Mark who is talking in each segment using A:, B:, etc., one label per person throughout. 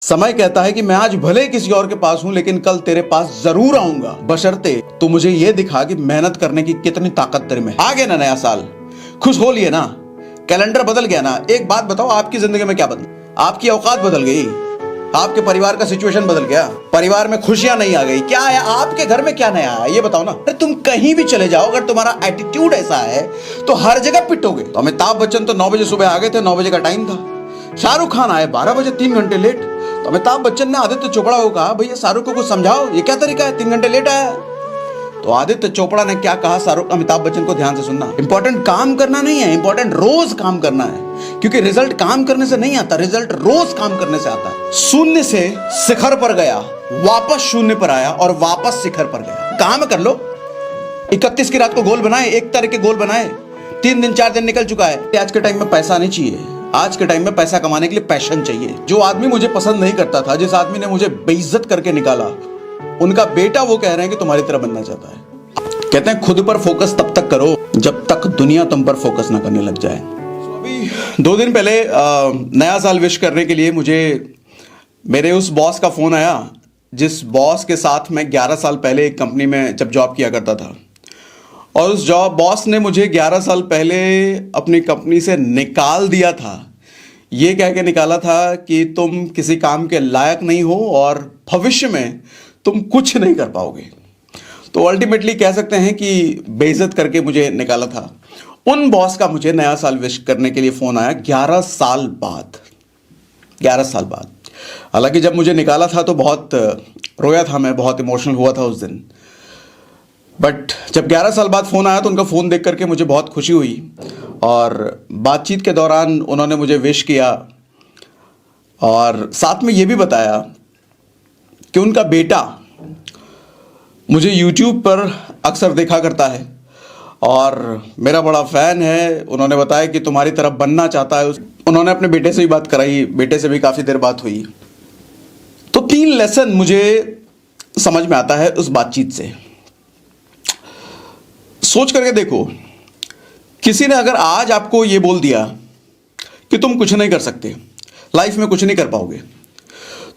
A: समय कहता है कि मैं आज भले ही किसी और के पास हूं लेकिन कल तेरे पास जरूर आऊंगा, बशर्ते तू मुझे ये दिखा कि मेहनत करने की कितनी ताकत तेरे में है। आ गया ना नया साल, खुश हो लिए ना, कैलेंडर बदल गया ना। एक बात बताओ, आपकी जिंदगी में क्या बदला? आपकी औकात बदल गई, आपके परिवार का सिचुएशन बदल गया, परिवार में खुशियां नहीं आ गई, क्या आया आपके घर में? क्या नया आया ये बताओ ना। अरे तुम कहीं भी चले जाओ, अगर तुम्हारा एटीट्यूड ऐसा है तो हर जगह पिटोगे। तो अमिताभ बच्चन तो 9 बजे सुबह आ गए थे, 9 बजे का टाइम था। शाहरुख खान आए 12 बजे, 3 घंटे लेट। तो अमिताभ बच्चन ने आदित्य चोपड़ा को कहा, भैया शाहरुख को कुछ समझाओ, ये क्या तरीका है, 3 घंटे लेट आया। तो आदित्य चोपड़ा ने क्या कहा, शाहरुख अमिताभ बच्चन को ध्यान से सुनना, इंपॉर्टेंट काम करना नहीं है, इंपॉर्टेंट रोज काम करना है। क्योंकि रिजल्ट काम करने से नहीं आता, रिजल्ट रोज काम करने से आता है। शून्य से शिखर पर गया, वापस शून्य पर आया और वापस शिखर पर गया। काम कर लो। 31 की रात को गोल बनाए, 1 तारीख के गोल बनाए, 3 दिन 4 दिन निकल चुका है। आज के टाइम में पैसा नहीं चाहिए, आज के टाइम में पैसा कमाने के लिए पैशन चाहिए। जो आदमी मुझे पसंद नहीं करता था, जिस आदमी ने मुझे बेइज्जत करके निकाला, उनका बेटा वो कह रहे हैं कि तुम्हारी तरह बनना चाहता है। कहते हैं खुद पर फोकस तब तक करो जब तक दुनिया तुम पर फोकस ना करने लग जाए। अभी 2 दिन पहले नया साल विश करने के लिए मुझे मेरे उस बॉस का फोन आया, जिस बॉस के साथ मैं 11 साल पहले एक कंपनी में जब जॉब किया करता था। और उस बॉस ने मुझे 11 साल पहले अपनी कंपनी से निकाल दिया था। ये कह के निकाला था कि तुम किसी काम के लायक नहीं हो और भविष्य में तुम कुछ नहीं कर पाओगे। तो अल्टीमेटली कह सकते हैं कि बेइज्जत करके मुझे निकाला था। उन बॉस का मुझे नया साल विश करने के लिए फोन आया 11 साल बाद। 11 साल बाद। हालांकि जब मुझे निकाला था तो बहुत रोया था, मैं बहुत इमोशनल हुआ था उस दिन। बट जब 11 साल बाद फ़ोन आया तो उनका फ़ोन देख करके मुझे बहुत खुशी हुई। और बातचीत के दौरान उन्होंने मुझे विश किया और साथ में ये भी बताया कि उनका बेटा मुझे YouTube पर अक्सर देखा करता है और मेरा बड़ा फ़ैन है। उन्होंने बताया कि तुम्हारी तरफ बनना चाहता है। उन्होंने अपने बेटे से भी बात कराई, बेटे से भी काफ़ी देर बात हुई। तो 3 लेसन मुझे समझ में आता है उस बातचीत से। सोच करके देखो, किसी ने अगर आज आपको ये बोल दिया कि तुम कुछ नहीं कर सकते, लाइफ में कुछ नहीं कर पाओगे,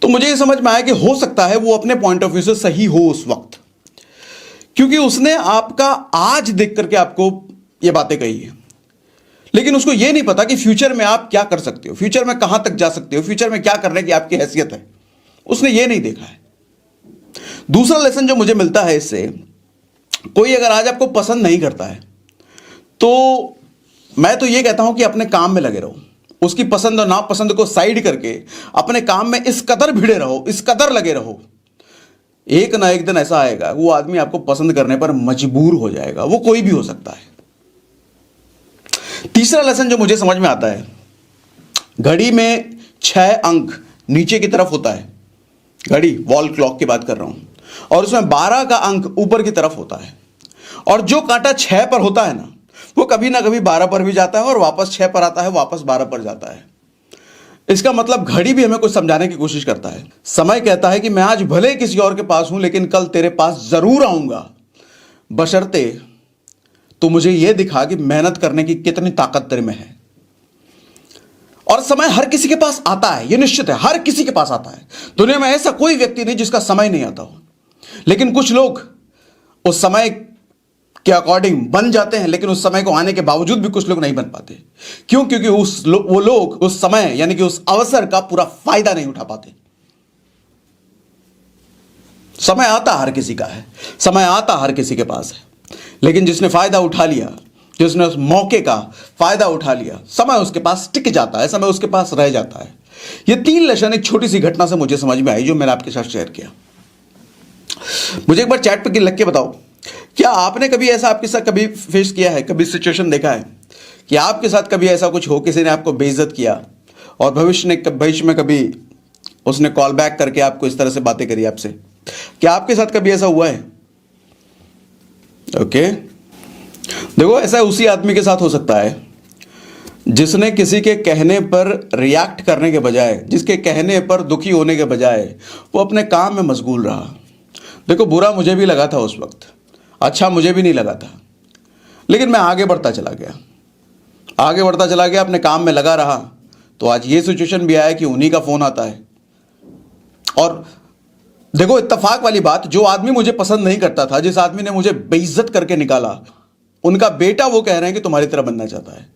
A: तो मुझे ये समझ में आया कि हो सकता है वो अपने पॉइंट ऑफ व्यू से सही हो उस वक्त, क्योंकि उसने आपका आज देख करके आपको ये बातें कही है। लेकिन उसको ये नहीं पता कि फ्यूचर में आप क्या कर सकते हो, फ्यूचर में कहां तक जा सकते हो, फ्यूचर में क्या करने की आपकी हैसियत है, उसने ये नहीं देखा है। दूसरा लेसन जो मुझे मिलता है इससे, कोई अगर आज आपको पसंद नहीं करता है तो मैं तो ये कहता हूं कि अपने काम में लगे रहो। उसकी पसंद और नापसंद को साइड करके अपने काम में इस कदर भिड़े रहो, इस कदर लगे रहो, एक ना एक दिन ऐसा आएगा वो आदमी आपको पसंद करने पर मजबूर हो जाएगा। वो कोई भी हो सकता है। तीसरा लेसन जो मुझे समझ में आता है, घड़ी में 6 अंक नीचे की तरफ होता है। घड़ी, वॉल क्लॉक की बात कर रहा हूं, और उसमें 12 का अंक ऊपर की तरफ होता है। और जो कांटा 6 पर होता है ना, वो कभी ना कभी 12 पर भी जाता है और वापस 6 पर आता है, वापस 12 पर जाता है। इसका मतलब घड़ी भी हमें कुछ समझाने की कोशिश करता है। समय कहता है कि मैं आज भले ही किसी और के पास हूं लेकिन कल तेरे पास जरूर आऊंगा, बशर्ते तू मुझे यह दिखा कि मेहनत करने की कितनी ताकत तेरे में है। और समय हर किसी के पास आता है, यह निश्चित है, हर किसी के पास आता है। दुनिया में ऐसा कोई व्यक्ति नहीं जिसका समय नहीं आता हो। लेकिन कुछ लोग उस समय के अकॉर्डिंग बन जाते हैं, लेकिन उस समय को आने के बावजूद भी कुछ लोग नहीं बन पाते। क्यों? क्योंकि वो लोग उस समय यानी कि उस अवसर का पूरा फायदा नहीं उठा पाते। समय आता हर किसी का है, समय आता हर किसी के पास है, लेकिन जिसने फायदा उठा लिया, जिसने उस मौके का फायदा उठा लिया, समय उसके पास टिक जाता है, समय उसके पास रह जाता है। ये 3 लेसन एक छोटी सी घटना से मुझे समझ में आई, जो मैंने आपके साथ शेयर किया। मुझे एक बार चैट पे लिख के बताओ, क्या आपने कभी ऐसा आपके साथ कभी फेस किया है, कभी सिचुएशन देखा है कि आपके साथ कभी ऐसा कुछ हो, किसी ने आपको बेइज्जत किया और भविष्य में कभी उसने कॉल बैक करके आपको इस तरह से बातें करी आपसे? क्या आपके साथ कभी ऐसा हुआ है? ओके, देखो, ऐसा उसी आदमी के साथ हो सकता है जिसने किसी के कहने पर रिएक्ट करने के बजाय, जिसके कहने पर दुखी होने के बजाय वो अपने काम में मशगूल रहा। देखो, बुरा मुझे भी लगा था उस वक्त, अच्छा मुझे भी नहीं लगा था, लेकिन मैं आगे बढ़ता चला गया, अपने काम में लगा रहा। तो आज ये सिचुएशन भी आया कि उन्हीं का फ़ोन आता है और देखो, इत्तेफाक वाली बात, जो आदमी मुझे पसंद नहीं करता था, जिस आदमी ने मुझे बेइज्जत करके निकाला, उनका बेटा वो कह रहे हैं कि तुम्हारी तरह बनना चाहता है।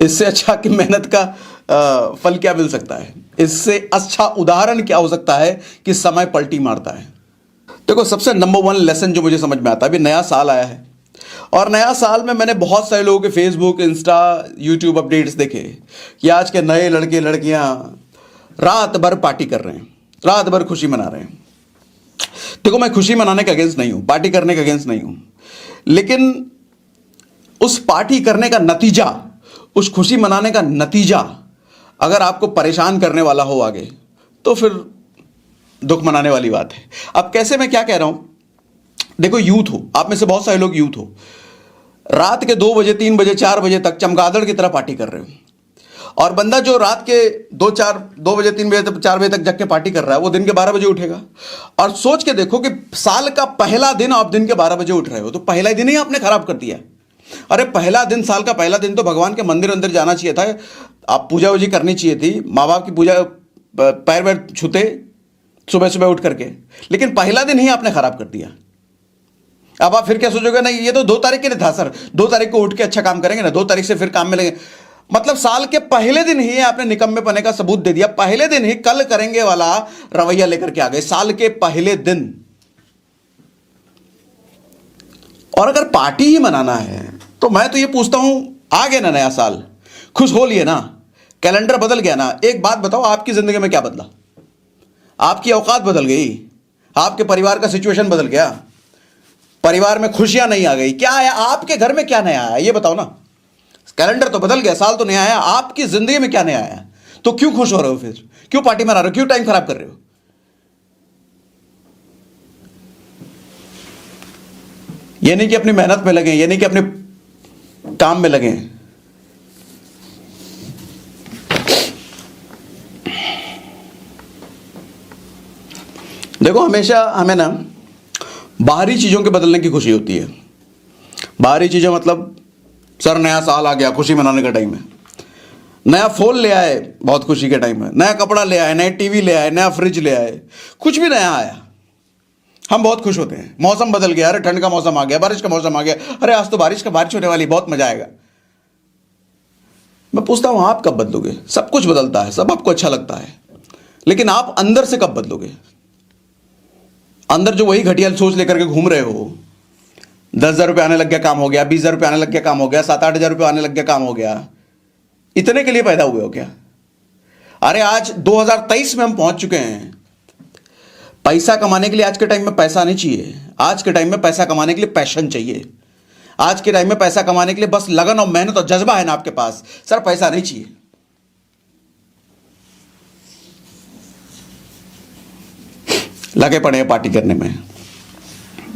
A: इससे अच्छा कि मेहनत का फल क्या मिल सकता है? इससे अच्छा उदाहरण क्या हो सकता है कि समय पलटी मारता है? देखो, सबसे नंबर वन लेसन जो मुझे समझ में आता है, अभी नया साल आया है और नया साल में मैंने बहुत सारे लोगों के फेसबुक, इंस्टा, यूट्यूब अपडेट्स देखे कि आज के नए लड़के लड़कियां रात भर पार्टी कर रहे हैं, रात भर खुशी मना रहे हैं। देखो, मैं खुशी मनाने के अगेंस्ट नहीं हूं, पार्टी करने के अगेंस्ट नहीं हूं, लेकिन उस पार्टी करने का नतीजा, उस खुशी मनाने का नतीजा अगर आपको परेशान करने वाला हो आगे, तो फिर दुख मनाने वाली बात है। अब कैसे, मैं क्या कह रहा हूं, देखो, यूथ हो, आप में से बहुत सारे लोग यूथ हो, रात के 2 बजे 3 बजे 4 बजे तक चमगादड़ की तरह पार्टी कर रहे हो, और बंदा जो रात के 2 बजे 3 बजे तक 4 बजे तक जग के पार्टी कर रहा है, वो दिन के 12 बजे उठेगा। और सोच के देखो कि साल का पहला दिन आप दिन के 12 बजे उठ रहे हो, तो पहला दिन ही आपने खराब कर दिया। अरे पहला दिन, साल का पहला दिन तो भगवान के मंदिर अंदर जाना चाहिए था, आप पूजा वूजी करनी चाहिए थी, माँ बाप की पूजा, पैर वैर छूते सुबह सुबह उठ करके, लेकिन पहला दिन ही आपने खराब कर दिया। अब आप फिर क्या सोचोगे, नहीं ये तो 2 तारीख के लिए था सर, 2 तारीख को उठ के अच्छा काम करेंगे ना, 2 तारीख से फिर काम में लगे। मतलब साल के पहले दिन ही आपने निकम्मेपने का सबूत दे दिया, पहले दिन ही कल करेंगे वाला रवैया लेकर के आ गए, साल के पहले दिन। और अगर पार्टी ही मनाना है तो मैं तो ये पूछता हूं, आ गया ना नया साल, खुश हो लिए ना, कैलेंडर बदल गया ना, एक बात बताओ, आपकी जिंदगी में क्या बदला? आपकी औकात बदल गई, आपके परिवार का सिचुएशन बदल गया, परिवार में खुशियां नहीं आ गई, क्या आया आपके घर में? क्या नया आया ये बताओ ना। कैलेंडर तो बदल गया, साल तो नया आया, आपकी जिंदगी में क्या नया आया? तो क्यों खुश हो रहे हो, फिर क्यों पार्टी मना रहे हो, क्यों टाइम खराब कर रहे हो? ये नहीं कि अपनी मेहनत में लगे, ये नहीं कि अपने काम में लगे। देखो, हमेशा हमें ना बाहरी चीजों के बदलने की खुशी होती है। बाहरी चीजें मतलब, सर नया साल आ गया, खुशी मनाने का टाइम है, नया फोन ले आए, बहुत खुशी के टाइम है, नया कपड़ा ले आए, नए टीवी ले आए, नया फ्रिज ले आए, कुछ भी नया आया, हम बहुत खुश होते हैं। मौसम बदल गया, अरे ठंड का मौसम आ गया, बारिश का मौसम आ गया, अरे आज तो बारिश होने वाली, बहुत मजा आएगा। मैं पूछता हूं, आप कब बदलोगे? सब कुछ बदलता है, सब आपको अच्छा लगता है, लेकिन आप अंदर से कब बदलोगे? अंदर जो वही घटिया सोच लेकर के घूम रहे हो, 10,000 रुपये आने लग गया, काम हो गया, 20,000 रुपये आने लग गया, काम हो गया, 7-8 हजार रुपये आने लग गया, काम हो गया, इतने के लिए पैदा हुए हो क्या? अरे आज 2023 में हम पहुंच चुके हैं। पैसा कमाने के लिए आज के टाइम में पैसा नहीं चाहिए, आज के टाइम में पैसा कमाने के लिए पैशन चाहिए। आज के टाइम में पैसा कमाने के लिए बस लगन और मेहनत और जज्बा है ना आपके पास, सर पैसा नहीं चाहिए। लगे पड़े हैं पार्टी करने में,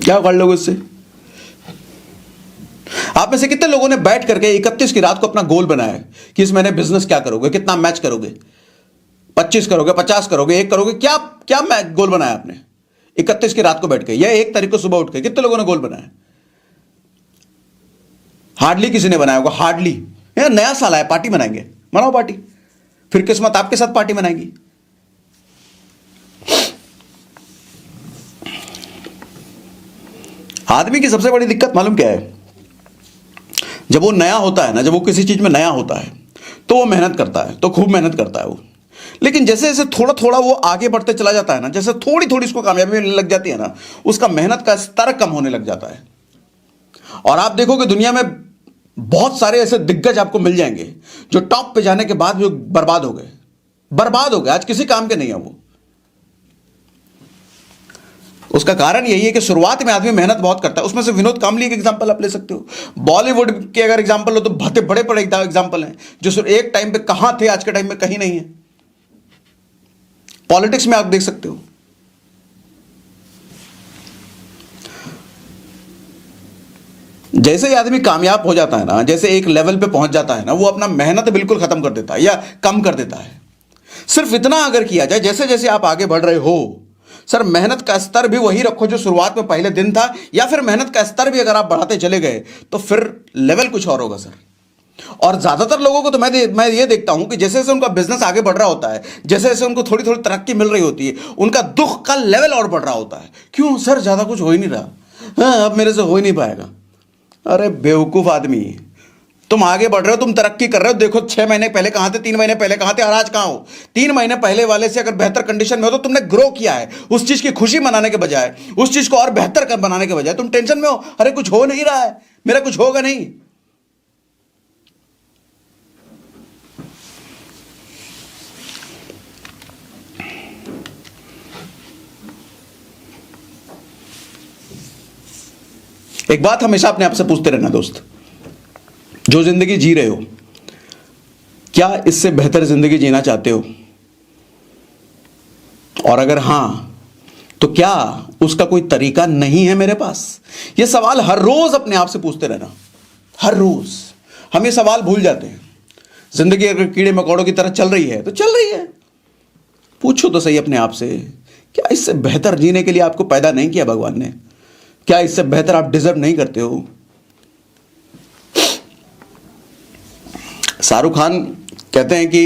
A: क्या कर लोगे उससे? आप में से कितने लोगों ने बैठ करके 31 की रात को अपना गोल बनाया है कि इस महीने बिजनेस क्या करोगे, कितना मैच करोगे, 25 करोगे, 50 करोगे, 1 करोगे, क्या क्या मैच गोल बनाया आपने 31 की रात को बैठ के, या 1 तारीख को सुबह उठ के? कितने लोगों ने गोल बनाया? हार्डली किसी ने बनाया होगा, हार्डली। नया साल आया, पार्टी मनाएंगे, मनाओ पार्टी, फिर किस्मत आपके साथ पार्टी मनाएगी। आदमी की सबसे बड़ी दिक्कत मालूम क्या है? जब वो नया होता है ना, जब वो किसी चीज में नया होता है तो वो मेहनत करता है, तो खूब मेहनत करता है वो, लेकिन जैसे जैसे थोड़ा थोड़ा वो आगे बढ़ते चला जाता है ना, जैसे थोड़ी थोड़ी उसको कामयाबी मिलने लग जाती है ना, उसका मेहनत का स्तर कम होने लग जाता है। और आप देखोगे दुनिया में बहुत सारे ऐसे दिग्गज आपको मिल जाएंगे जो टॉप पे जाने के बाद भी बर्बाद हो गए, बर्बाद हो गए, आज किसी काम के नहीं है वो। उसका कारण यही है कि शुरुआत में आदमी मेहनत बहुत करता है। उसमें से विनोद कांबली एक एग्जांपल आप ले सकते हो। बॉलीवुड के अगर एग्जांपल हो तो बहुत बड़े बड़े एग्जांपल हैं जो एक टाइम पे कहां थे, आज के टाइम में कहीं नहीं है। पॉलिटिक्स में आप देख सकते हो। जैसे ही आदमी कामयाब हो जाता है ना, जैसे एक लेवल पे पहुंच जाता है ना, वो अपना मेहनत बिल्कुल खत्म कर देता है या कम कर देता है। सिर्फ इतना अगर किया जाए, जैसे जैसे आप आगे बढ़ रहे हो, सर मेहनत का स्तर भी वही रखो जो शुरुआत में पहले दिन था, या फिर मेहनत का स्तर भी अगर आप बढ़ाते चले गए तो फिर लेवल कुछ और होगा सर। और ज्यादातर लोगों को तो मैं ये देखता हूं कि जैसे जैसे उनका बिजनेस आगे बढ़ रहा होता है, जैसे जैसे उनको थोड़ी थोड़ी तरक्की मिल रही होती है, उनका दुख का लेवल और बढ़ रहा होता है। क्यों सर, ज्यादा कुछ हो ही नहीं रहा, हाँ अब मेरे से हो ही नहीं पाएगा। अरे बेवकूफ आदमी, तुम आगे बढ़ रहे हो, तुम तरक्की कर रहे हो। देखो 6 महीने पहले कहां थे, 3 महीने पहले कहां थे और आज कहां हो। 3 महीने पहले वाले से अगर बेहतर कंडीशन में हो तो तुमने ग्रो किया है। उस चीज की खुशी मनाने के बजाय, उस चीज को और बेहतर बनाने के बजाय तुम टेंशन में हो, अरे कुछ हो नहीं रहा है, मेरा कुछ होगा नहीं। एक बात हमेशा अपने आप से पूछते रहना दोस्त, जो जिंदगी जी रहे हो, क्या इससे बेहतर जिंदगी जीना चाहते हो? और अगर हां, तो क्या उसका कोई तरीका नहीं है मेरे पास? यह सवाल हर रोज अपने आप से पूछते रहना, हर रोज। हम ये सवाल भूल जाते हैं। जिंदगी अगर कीड़े मकोड़ों की तरह चल रही है तो चल रही है। पूछो तो सही अपने आप से, क्या इससे बेहतर जीने के लिए आपको पैदा नहीं किया भगवान ने? क्या इससे बेहतर आप डिजर्व नहीं करते हो? शाहरुख खान कहते हैं कि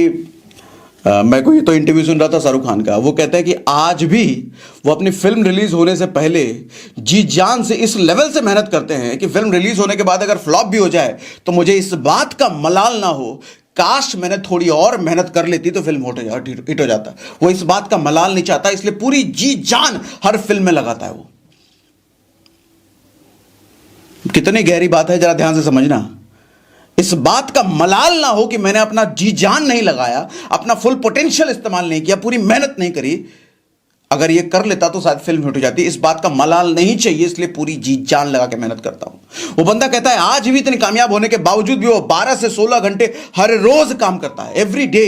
A: मैं कोई तो इंटरव्यू सुन रहा था शाहरुख खान का, वो कहते हैं कि आज भी वो अपनी फिल्म रिलीज होने से पहले जी जान से इस लेवल से मेहनत करते हैं कि फिल्म रिलीज होने के बाद अगर फ्लॉप भी हो जाए तो मुझे इस बात का मलाल ना हो, काश मैंने थोड़ी और मेहनत कर लेती तो फिल्म हिट हो जाता। वो इस बात का मलाल नहीं चाहता, इसलिए पूरी जी जान हर फिल्म में लगाता है वो। कितनी गहरी बात है, जरा ध्यान से समझना। इस बात का मलाल ना हो कि मैंने अपना जी जान नहीं लगाया, अपना फुल पोटेंशियल इस्तेमाल नहीं किया, पूरी मेहनत नहीं करी। अगर ये कर लेता तो शायद फिल्म हिट हो जाती। इस बात का मलाल नहीं चाहिए, इसलिए पूरी जी जान लगा के मेहनत करता हूं। वो बंदा कहता है आज भी इतनी कामयाब होने के बावजूद भी वो 12 से 16 घंटे हर रोज काम करता है, एवरी डे।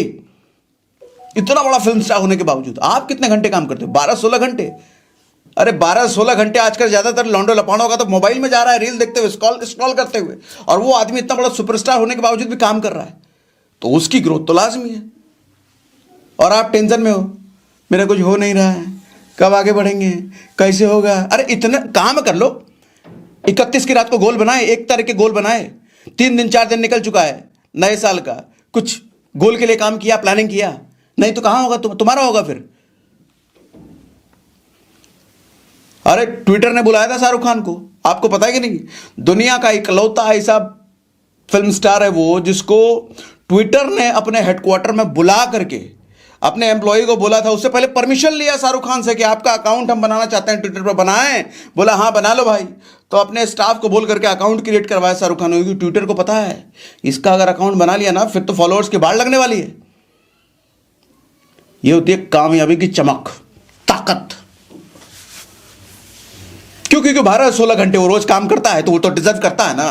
A: इतना बड़ा फिल्म स्टार होने के बावजूद आप कितने घंटे काम करते हो? 12-16 घंटे। अरे 12-16 घंटे आजकल ज्यादातर लौंडो लपाड़ों का तो मोबाइल में जा रहा है, रील देखते हुए, स्क्रॉल करते हुए। और वो आदमी इतना बड़ा सुपरस्टार होने के बावजूद भी काम कर रहा है, तो उसकी ग्रोथ तो लाजमी है। और आप टेंशन में हो, मेरा कुछ हो नहीं रहा है, कब आगे बढ़ेंगे, कैसे होगा? अरे इतना काम कर लो। 31 की रात को गोल बनाए, 1 तारीख के गोल बनाए, 3 दिन 4 दिन निकल चुका है नए साल का। कुछ गोल के लिए काम किया, प्लानिंग किया? नहीं तो कहां होगा, तुम्हारा होगा फिर। अरे ट्विटर ने बुलाया था शाहरुख खान को, आपको पता है कि नहीं? दुनिया का इकलौता ऐसा फिल्म स्टार है वो, जिसको ट्विटर ने अपने हेडक्वार्टर में बुला करके अपने एम्प्लॉय को बोला था। उससे पहले परमिशन लिया शाहरुख खान से कि आपका अकाउंट हम बनाना चाहते हैं, ट्विटर पर बनाएं। बोला हाँ बना लो भाई। तो अपने स्टाफ को बोल करके अकाउंट क्रिएट करवाया शाहरुख खान, क्योंकि ट्विटर को पता है इसका अगर अकाउंट बना लिया ना, फिर तो फॉलोअर्स की बाढ़ लगने वाली है। यह होती है कामयाबी की चमक, ताकत। क्योंकि 12-16 घंटे वो रोज काम करता है, तो वो तो डिजर्व करता है ना।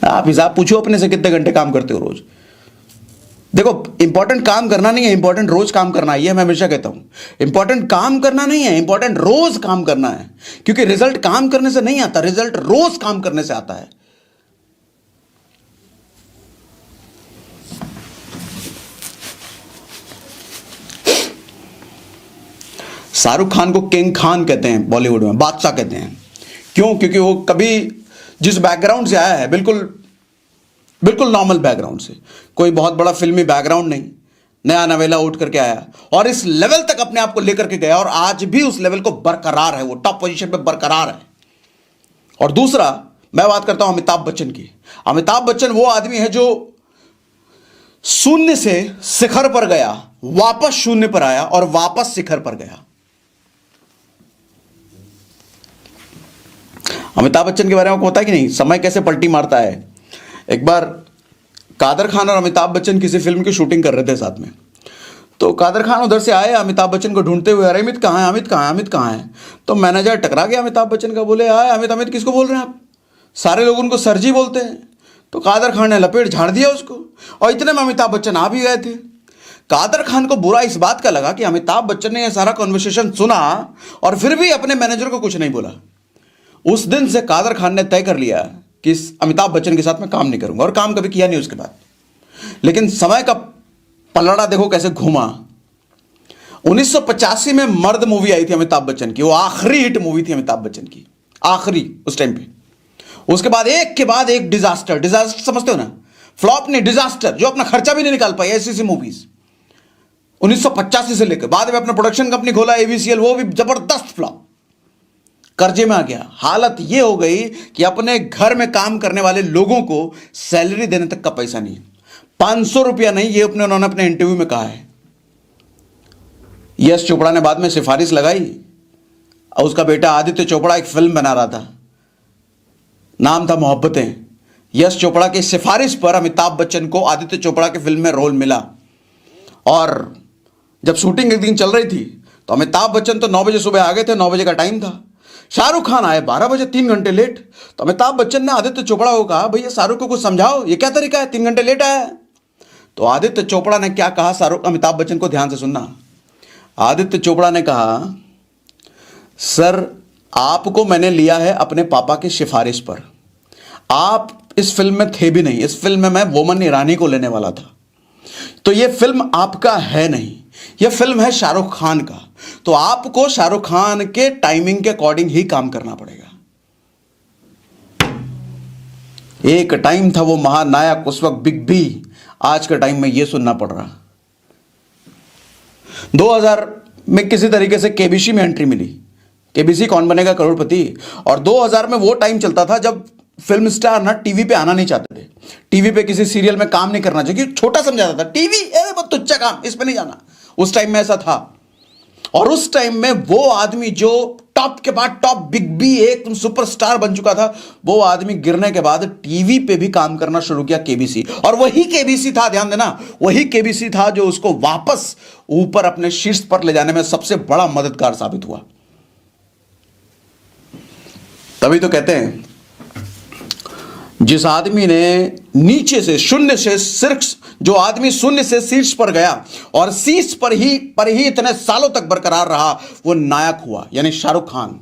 A: आप हिसाब पूछो अपने से, कितने घंटे काम करते हो रोज? देखो, इंपॉर्टेंट काम करना नहीं है, इंपॉर्टेंट रोज काम करना है। मैं हमेशा कहता हूं इंपॉर्टेंट काम करना नहीं है, इंपॉर्टेंट रोज काम करना है। क्योंकि रिजल्ट काम करने से नहीं आता, रिजल्ट रोज काम करने से आता है। शाहरुख खान को किंग खान कहते हैं, बॉलीवुड में बादशाह कहते हैं। क्यों? क्योंकि वो कभी जिस बैकग्राउंड से आया है, बिल्कुल नॉर्मल बैकग्राउंड से, कोई बहुत बड़ा फिल्मी बैकग्राउंड नहीं, नया नवेला उठ करके आया और इस लेवल तक अपने आप को लेकर के गया, और आज भी उस लेवल को बरकरार है, वो टॉप पोजीशन पे बरकरार है। और दूसरा, मैं बात करता हूं अमिताभ बच्चन की। अमिताभ बच्चन वो आदमी है जो शून्य से शिखर पर गया, वापस शून्य पर आया और वापस शिखर पर गया। अमिताभ बच्चन के बारे में आपको पता है कि नहीं, समय कैसे पलटी मारता है। एक बार कादर खान और अमिताभ बच्चन किसी फिल्म की शूटिंग कर रहे थे साथ में। तो कादर खान उधर से आए अमिताभ बच्चन को ढूंढते हुए, अरे अमित कहाँ है, अमित कहाँ है, अमित कहाँ है? तो मैनेजर टकरा गया अमिताभ बच्चन का, बोले आए अमित, अमित किसको बोल रहे हैं आप? सारे लोग उनको सर जी बोलते हैं। तो कादर खान ने लपेट झाड़ दिया उसको, और इतने में अमिताभ बच्चन आ भी गए थे। कादर खान को बुरा इस बात का लगा कि अमिताभ बच्चन ने यह सारा कॉन्वर्सेशन सुना और फिर भी अपने मैनेजर को कुछ नहीं बोला। उस दिन से कादर खान ने तय कर लिया कि इस अमिताभ बच्चन के साथ मैं काम नहीं करूंगा, और काम कभी किया नहीं उसके बाद। लेकिन समय का पलड़ा देखो कैसे घूमा। 1985 में मर्द मूवी आई थी अमिताभ बच्चन की, वो आखिरी हिट मूवी थी अमिताभ बच्चन की, आखिरी उस टाइम पे। उसके बाद एक डिजास्टर। डिजास्टर समझते हो ना, फ्लॉप नहीं, डिजास्टर, जो अपना खर्चा भी नहीं निकाल पाई, ऐसी मूवीज 1985 से लेकर। बाद में अपना प्रोडक्शन कंपनी खोला एबीसीएल, वो भी जबरदस्त फ्लॉप, कर्जे में आ गया। हालत ये हो गई कि अपने घर में काम करने वाले लोगों को सैलरी देने तक का पैसा नहीं, 500 रुपया नहीं, ये उन्होंने अपने इंटरव्यू में कहा है। यश चोपड़ा ने बाद में सिफारिश लगाई, और उसका बेटा आदित्य चोपड़ा एक फिल्म बना रहा था, नाम था मोहब्बतें। यश चोपड़ा की सिफारिश पर अमिताभ बच्चन को आदित्य चोपड़ा के फिल्म में रोल मिला। और जब शूटिंग एक दिन चल रही थी तो अमिताभ बच्चन तो 9 बजे सुबह आ गए थे, 9 बजे का टाइम था। शाहरुख खान आए 12 बजे, 3 घंटे लेट। तो अमिताभ बच्चन ने आदित्य चोपड़ा को कहा, भैया शाहरुख को कुछ समझाओ, ये क्या तरीका है, 3 घंटे लेट आया है। तो आदित्य चोपड़ा ने क्या कहा, शाहरुख अमिताभ बच्चन को ध्यान से सुनना। आदित्य चोपड़ा ने कहा, सर आपको मैंने लिया है अपने पापा की सिफारिश पर, आप इस फिल्म में थे भी नहीं, इस फिल्म में मैं बोमन ईरानी को लेने वाला था, तो यह फिल्म आपका है नहीं, यह फिल्म है शाहरुख खान का, तो आपको शाहरुख खान के टाइमिंग के अकॉर्डिंग ही काम करना पड़ेगा। एक टाइम था वो महानायक, उस वक्त बिग बी, आज के टाइम में यह सुनना पड़ रहा। 2000 में किसी तरीके से केबीसी में एंट्री मिली, केबीसी कौन बनेगा करोड़पति, और 2000 में वो टाइम चलता था जब फिल्म स्टार ना टीवी पे आना नहीं चाहते थे, टीवी पे किसी सीरियल में काम नहीं करना चाहिए, छोटा समझाता था, टीवी बहुत तुच्चा काम, इस पे नहीं जाना। उस टाइम में ऐसा था। और उस टाइम में वो आदमी जो टॉप के बाद टॉप, बिग बी एक सुपरस्टार बन चुका था, वो आदमी गिरने के बाद टीवी पे भी काम करना शुरू किया, केबीसी। और वही केबीसी था, ध्यान देना, वही केबीसी था जो उसको वापस ऊपर अपने शीर्ष पर ले जाने में सबसे बड़ा मददगार साबित हुआ। तभी तो कहते हैं, जिस आदमी ने नीचे से शून्य से शीर्ष, जो आदमी शून्य से शीर्ष पर गया और शीर्ष पर ही इतने सालों तक बरकरार रहा, वो नायक हुआ, यानी शाहरुख खान।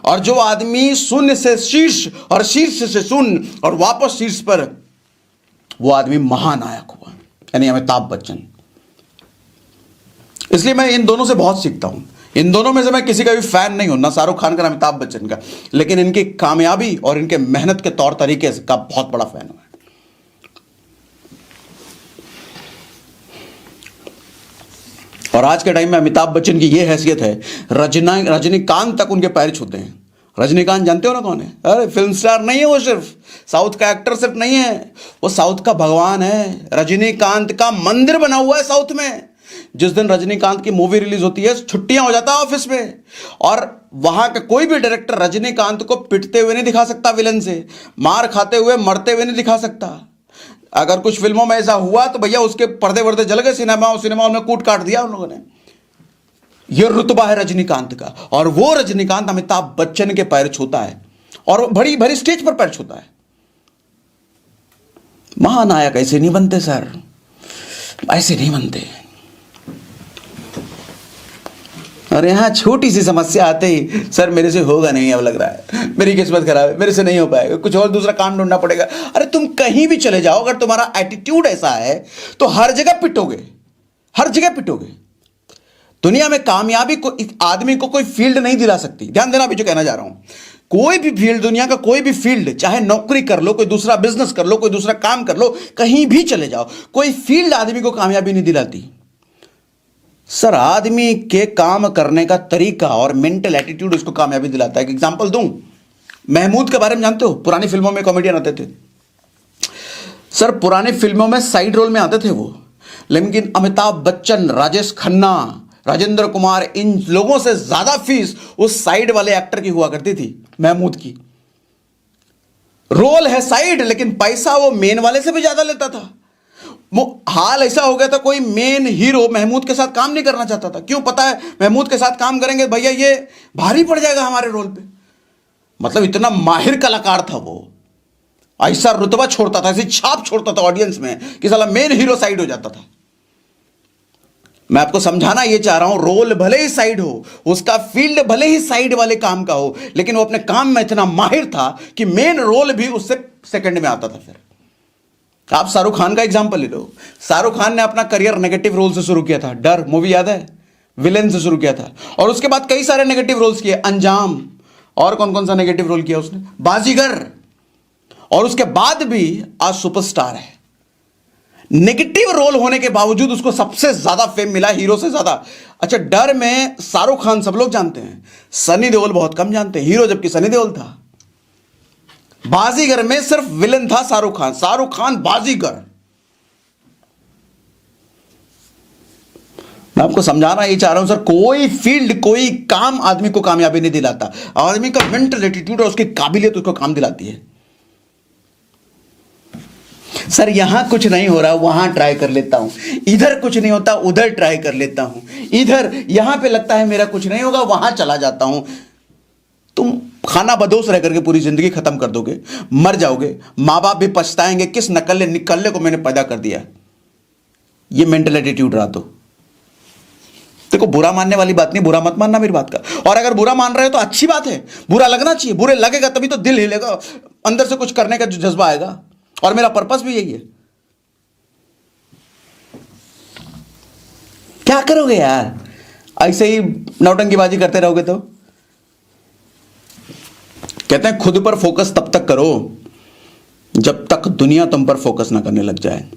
A: और जो आदमी शून्य से शीर्ष और शीर्ष से शून्य और वापस शीर्ष पर, वो आदमी महानायक हुआ, यानी अमिताभ बच्चन। इसलिए मैं इन दोनों से बहुत सीखता हूं। इन दोनों में से मैं किसी का भी फैन नहीं हूं, ना शाहरुख खान का ना अमिताभ बच्चन का, लेकिन इनकी कामयाबी और इनके मेहनत के तौर तरीके का बहुत बड़ा फैन हूं। और आज के टाइम में अमिताभ बच्चन की यह हैसियत है, रजनीकांत तक उनके पैर छूते हैं। रजनीकांत जानते हो ना कौन है? अरे फिल्म स्टार नहीं है वो, सिर्फ साउथ का एक्टर सिर्फ नहीं है, वो साउथ का भगवान है। रजनीकांत का मंदिर बना हुआ है साउथ में। जिस दिन रजनीकांत की मूवी रिलीज होती है, छुट्टियां हो जाता है ऑफिस में, और वहां का कोई भी डायरेक्टर रजनीकांत को पिटते हुए नहीं दिखा सकता, विलन से मार खाते हुए, मरते हुए नहीं दिखा सकता। अगर कुछ फिल्मों में ऐसा हुआ तो भैया उसके पर्दे वर्दे जल गए, सिनेमा में कूट काट दिया उन लोगों ने। यह रुतबा है रजनीकांत का, और वो रजनीकांत अमिताभ बच्चन के पैर छूता है, और बड़ी भरी स्टेज पर पैर छूता है। महानायक ऐसे नहीं बनते सर, ऐसे नहीं बनते। और यहां छोटी सी समस्या आते ही, सर मेरे से होगा नहीं, अब लग रहा है मेरी किस्मत खराब है, मेरे से नहीं हो पाएगा, कुछ और दूसरा काम ढूंढना पड़ेगा। अरे तुम कहीं भी चले जाओ, अगर तुम्हारा एटीट्यूड ऐसा है तो हर जगह पिटोगे, हर जगह पिटोगे। दुनिया में कामयाबी को आदमी को कोई फील्ड नहीं दिला सकती। ध्यान देना अभी जो कहना जा रहा हूं, कोई भी फील्ड, दुनिया का कोई भी फील्ड, चाहे नौकरी कर लो, कोई दूसरा बिजनेस कर लो, कोई दूसरा काम कर लो, कहीं भी चले जाओ, कोई फील्ड आदमी को कामयाबी नहीं दिलाती। सर आदमी के काम करने का तरीका और मेंटल एटीट्यूड उसको कामयाबी दिलाता है। एक एग्जांपल दूं, महमूद के बारे में जानते हो? पुरानी फिल्मों में कॉमेडियन आते थे सर, पुरानी फिल्मों में साइड रोल में आते थे वो, लेकिन अमिताभ बच्चन, राजेश खन्ना, राजेंद्र कुमार, इन लोगों से ज्यादा फीस उस साइड वाले एक्टर की हुआ करती थी, महमूद की। रोल है साइड, लेकिन पैसा वो मेन वाले से भी ज्यादा लेता था। हाल ऐसा हो गया था, कोई मेन हीरो महमूद के साथ काम नहीं करना चाहता था। क्यों? पता है महमूद के साथ काम करेंगे भैया ये भारी पड़ जाएगा हमारे रोल पे। मतलब इतना माहिर कलाकार था वो, ऐसा रुतबा छोड़ता था, ऐसी छाप छोड़ता था ऑडियंस में कि साला मेन हीरो साइड हो जाता था। मैं आपको समझाना ये चाह रहा हूं, रोल भले ही साइड हो, उसका फील्ड भले ही साइड वाले काम का हो, लेकिन वो अपने काम में इतना माहिर था कि मेन रोल भी उससे सेकंड में आता था। फिर आप शाहरुख खान का एग्जांपल ले लो। शाहरुख खान ने अपना करियर नेगेटिव रोल से शुरू किया था, डर मूवी याद है, विलेन से शुरू किया था, और उसके बाद कई सारे नेगेटिव रोल्स किए, अंजाम, और कौन कौन सा नेगेटिव रोल किया उसने, बाजीगर, और उसके बाद भी आज सुपरस्टार है। नेगेटिव रोल होने के बावजूद उसको सबसे ज्यादा फेम मिला, हीरो से ज्यादा। अच्छा, डर में शाहरुख खान सब लोग जानते हैं, सनी देओल बहुत कम जानते हैं हीरो, जबकि सनी देओल था। बाजीगर में सिर्फ विलन था शाहरुख खान बाजीगर। मैं आपको समझाना ये चाह रहा हूं सर, कोई फील्ड, कोई काम आदमी को कामयाबी नहीं दिलाता। आदमी का मेंटल एटीट्यूड और उसकी काबिलियत उसको काम दिलाती है। सर यहां कुछ नहीं हो रहा, वहां ट्राई कर लेता हूं, इधर कुछ नहीं होता, उधर ट्राई कर लेता हूं, इधर यहां पे लगता है मेरा कुछ नहीं होगा, वहां चला जाता हूं। तुम खाना बदोश रह करके पूरी जिंदगी खत्म कर दोगे, मर जाओगे, मां बाप भी पछताएंगे, किस नकल्ले निकल्ले को मैंने पैदा कर दिया। ये मेंटल एटीट्यूड रहा तो देखो, बुरा मानने वाली बात नहीं, बुरा मत मानना मेरी बात का। और अगर बुरा मान रहे हो तो अच्छी बात है, बुरा लगना चाहिए, बुरे लगेगा तभी तो दिल हिलेगा, अंदर से कुछ करने का जो जज्बा आएगा। और मेरा पर्पस भी यही है। क्या करोगे यार, ऐसे ही नौटंकीबाजी करते रहोगे तो। कहते हैं खुद पर फोकस तब तक करो जब तक दुनिया तुम पर फोकस ना करने लग जाए।